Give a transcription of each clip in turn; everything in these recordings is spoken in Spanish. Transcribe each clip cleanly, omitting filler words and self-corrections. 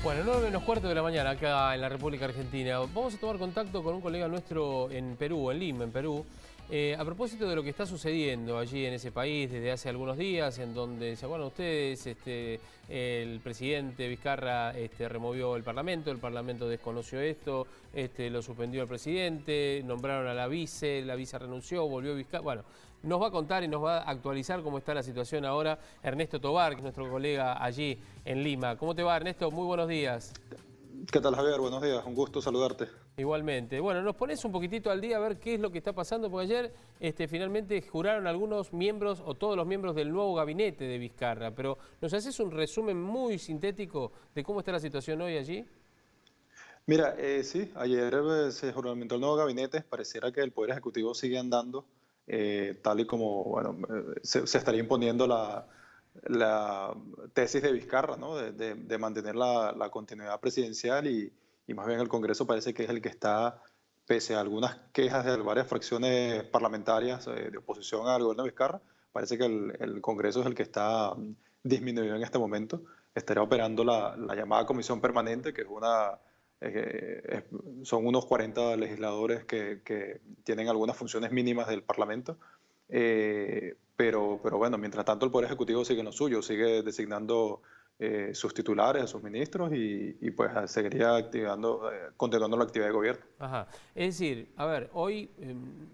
Bueno, 9:15 de la mañana acá en la República Argentina. Vamos a tomar contacto con un colega nuestro en Perú, en Lima, en Perú, a propósito de lo que está sucediendo allí en ese país desde hace algunos días, en donde, ¿se acuerdan ustedes? El presidente Vizcarra removió el Parlamento desconoció esto, lo suspendió el presidente, nombraron a la vice renunció, volvió Vizcarra. Bueno, nos va a contar y nos va a actualizar cómo está la situación ahora Ernesto Tovar, que es nuestro colega allí en Lima. ¿Cómo te va, Ernesto? Muy buenos días. ¿Qué tal, Javier? Buenos días, un gusto saludarte. Igualmente. Bueno, nos pones un poquitito al día a ver qué es lo que está pasando, porque ayer finalmente juraron algunos miembros o todos los miembros del nuevo gabinete de Vizcarra, pero ¿nos haces un resumen muy sintético de cómo está la situación hoy allí? Mira, sí, ayer se juramentó el nuevo gabinete, pareciera que el Poder Ejecutivo sigue andando, tal y como, bueno, se estaría imponiendo la tesis de Vizcarra, ¿no? De mantener la continuidad presidencial y más bien el Congreso parece que es el que está, pese a algunas quejas de varias fracciones parlamentarias de oposición al gobierno de Vizcarra, parece que el Congreso es el que está disminuido en este momento. Estaría operando la llamada Comisión Permanente, que es son unos 40 legisladores que tienen algunas funciones mínimas del Parlamento. Pero bueno, mientras tanto el Poder Ejecutivo sigue en lo suyo, sigue designando sus titulares, sus ministros y pues seguiría continuando la actividad de gobierno. Ajá. Es decir, a ver, hoy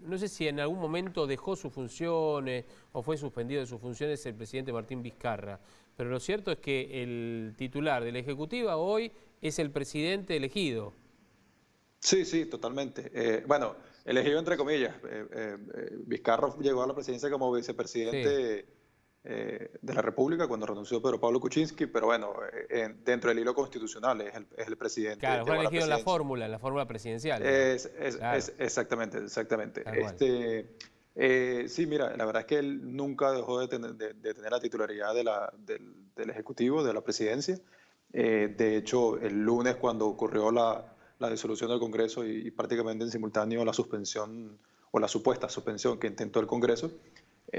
no sé si en algún momento dejó sus funciones o fue suspendido de sus funciones el presidente Martín Vizcarra, pero lo cierto es que el titular de la Ejecutiva hoy es el presidente elegido. Sí, sí, totalmente. Bueno, elegido entre comillas. Vizcarra llegó a la presidencia como Sí. vicepresidente de la República cuando renunció Pedro Pablo Kuczynski, pero bueno, dentro del hilo constitucional es el presidente, Claro, fue llegó a la elegido presidencia. en la fórmula presidencial, digamos. Claro, Exactamente, exactamente. tal cual. Sí, mira, la verdad es que él nunca dejó de tener la titularidad del Ejecutivo, de la presidencia. De hecho, el lunes cuando ocurrió la disolución del Congreso y prácticamente en simultáneo la suspensión o la supuesta suspensión que intentó el Congreso,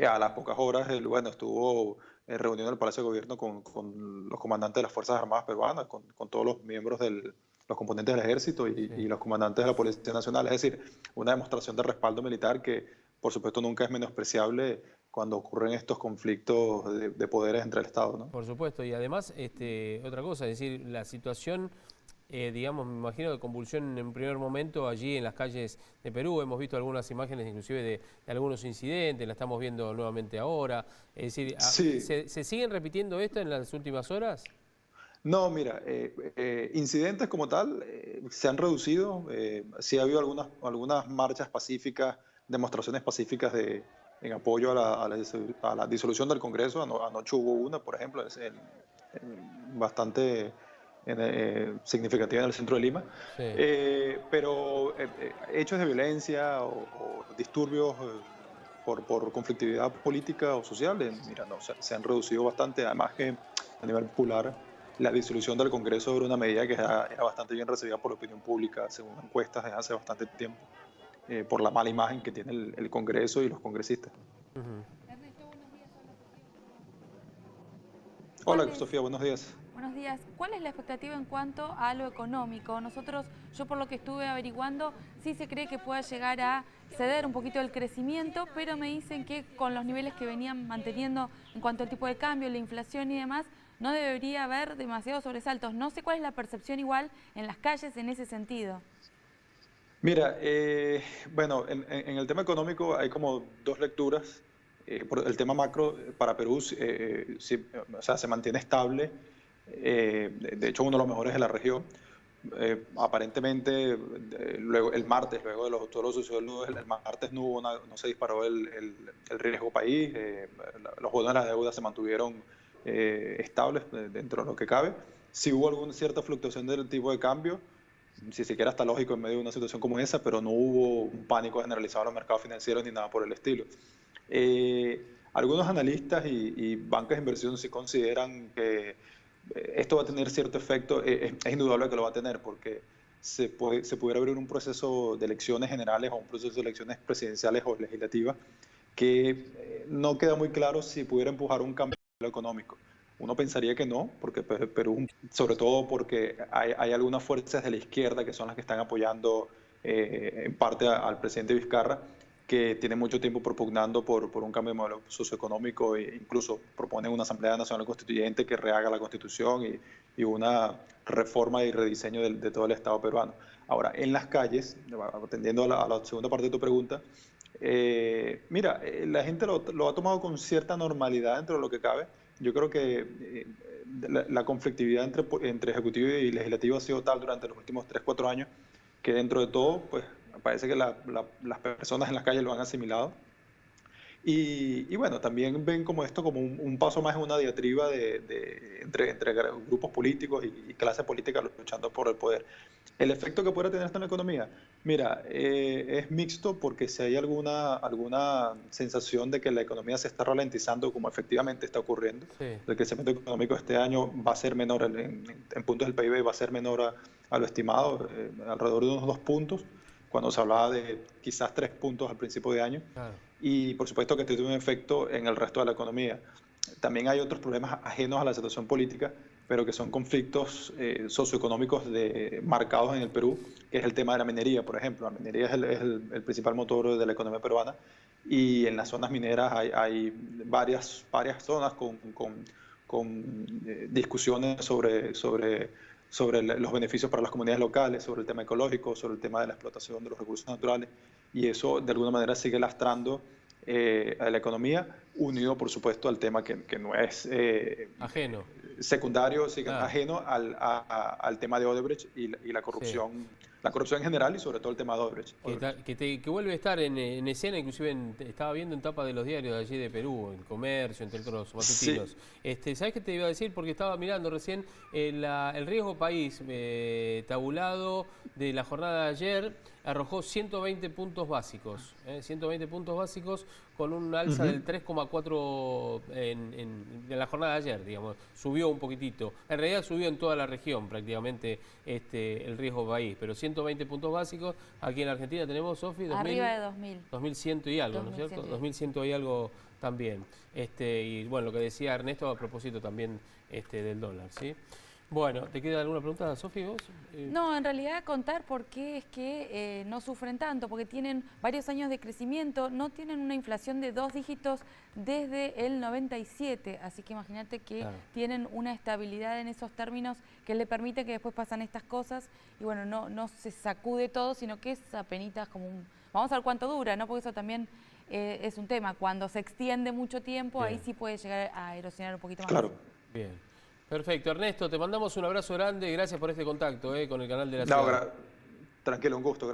a las pocas horas, él, bueno, estuvo reunido en el Palacio de Gobierno con los comandantes de las Fuerzas Armadas peruanas, con todos los miembros los componentes del Ejército y Sí. los comandantes de la Policía Nacional. Es decir, una demostración de respaldo militar que, por supuesto, nunca es menospreciable cuando ocurren estos conflictos de poderes entre el Estado, ¿no? Por supuesto, y además, otra cosa, es decir, la situación, digamos, me imagino de convulsión en un primer momento allí en las calles de Perú. Hemos visto algunas imágenes inclusive de algunos incidentes, la estamos viendo nuevamente ahora. Es decir, Sí, ¿se siguen repitiendo esto en las últimas horas? no, mira, incidentes como tal se han reducido. Sí ha habido algunas marchas pacíficas, demostraciones pacíficas en apoyo a la disolución del Congreso. Anoche hubo una, por ejemplo, bastante significativa en el centro de Lima. Sí. Pero hechos de violencia o disturbios por conflictividad política o social, mira, no, se han reducido bastante. Además que a nivel popular la disolución del Congreso era una medida que era bastante bien recibida por la opinión pública, según encuestas desde hace bastante tiempo, por la mala imagen que tiene el Congreso y los congresistas. Ujú. Hola, ¿Cuál es, Sofía, buenos días. buenos días, cuál es la expectativa en cuanto a lo económico? Yo por lo que estuve averiguando, sí se cree que pueda llegar a ceder un poquito el crecimiento, pero me dicen que con los niveles que venían manteniendo en cuanto al tipo de cambio, la inflación y demás, no debería haber demasiados sobresaltos. No sé cuál es la percepción igual en las calles en ese sentido. Mira, bueno, en el tema económico hay como dos lecturas. Por el tema macro, para Perú, sí, o sea, se mantiene estable. De hecho, uno de los mejores de la región. Aparentemente, luego el martes, luego de todo lo sucedió el martes, no se disparó el riesgo país. Los bonos de la deuda se mantuvieron estables dentro de lo que cabe. Sí hubo alguna cierta fluctuación del tipo de cambio, si siquiera está lógico en medio de una situación como esa, pero no hubo un pánico generalizado en los mercados financieros ni nada por el estilo. Algunos analistas y bancas de inversión sí consideran que esto va a tener cierto efecto. Es indudable que lo va a tener porque se pudiera abrir un proceso de elecciones generales o un proceso de elecciones presidenciales o legislativas que no queda muy claro si pudiera empujar un cambio económico. Uno pensaría que no, porque Perú, sobre todo porque hay algunas fuerzas de la izquierda que son las que están apoyando en parte al presidente Vizcarra, que tiene mucho tiempo propugnando por un cambio de modelo socioeconómico e incluso proponen una Asamblea Nacional Constituyente que rehaga la Constitución y una reforma y rediseño de todo el Estado peruano. Ahora, en las calles, atendiendo a la segunda parte de tu pregunta, mira, la gente lo ha tomado con cierta normalidad dentro de lo que cabe. Yo creo que la conflictividad entre Ejecutivo y Legislativo ha sido tal durante los últimos 3, 4 años que dentro de todo, pues parece que las personas en las calles lo han asimilado. Y bueno, también ven como esto como un paso más en una diatriba entre grupos políticos y clase política luchando por el poder. El efecto que puede tener esto en la economía, mira, es mixto porque si hay alguna sensación de que la economía se está ralentizando como efectivamente está ocurriendo, Sí. el crecimiento económico este año va a ser menor, en puntos del PIB va a ser menor a lo estimado, alrededor de unos 2 puntos, cuando se hablaba de quizás 3 puntos al principio de año. Claro. Y por supuesto que esto tiene un efecto en el resto de la economía. También hay otros problemas ajenos a la situación política, pero que son conflictos socioeconómicos marcados en el Perú, que es el tema de la minería, por ejemplo. La minería es el principal motor de la economía peruana y en las zonas mineras hay varias zonas con discusiones sobre los beneficios para las comunidades locales, sobre el tema ecológico, sobre el tema de la explotación de los recursos naturales, y eso de alguna manera sigue lastrando a la economía, unido por supuesto al tema que no es Ajeno. secundario, Claro. ajeno al tema de Odebrecht y la corrupción, Sí. la corrupción en general y sobre todo el tema de Odebrecht. Que vuelve a estar en escena, inclusive estaba viendo en tapa de los diarios de allí de Perú, en Comercio, entre otros matutinos. Sí. ¿Sabés qué te iba a decir? Porque estaba mirando recién el riesgo país tabulado de la jornada de ayer, arrojó 120 puntos básicos, 120 puntos básicos con un alza del 3,4 en la jornada de ayer, digamos, subió un poquitito. En realidad subió en toda la región prácticamente el riesgo país, pero 120 puntos básicos. Aquí en Argentina tenemos, Sofi, Arriba de 2000. 2100 y algo, ¿no es cierto? 2100 y algo también. Y bueno, lo que decía Ernesto a propósito también del dólar, ¿sí? Bueno, ¿te queda alguna pregunta, Sofi, vos? No, en realidad contar por qué es que no sufren tanto, porque tienen varios años de crecimiento, no tienen una inflación de 2 dígitos desde el 97, así que imagínate que Claro. tienen una estabilidad en esos términos que le permite que después pasan estas cosas y bueno, no se sacude todo, sino que es apenitas como un... Vamos a ver cuánto dura, ¿no? Porque eso también es un tema, cuando se extiende mucho tiempo, Bien. ahí sí puede llegar a erosionar un poquito más. Claro. Bien. Perfecto, Ernesto, te mandamos un abrazo grande y gracias por este contacto con el canal de la No, ciudad. tranquilo, un gusto.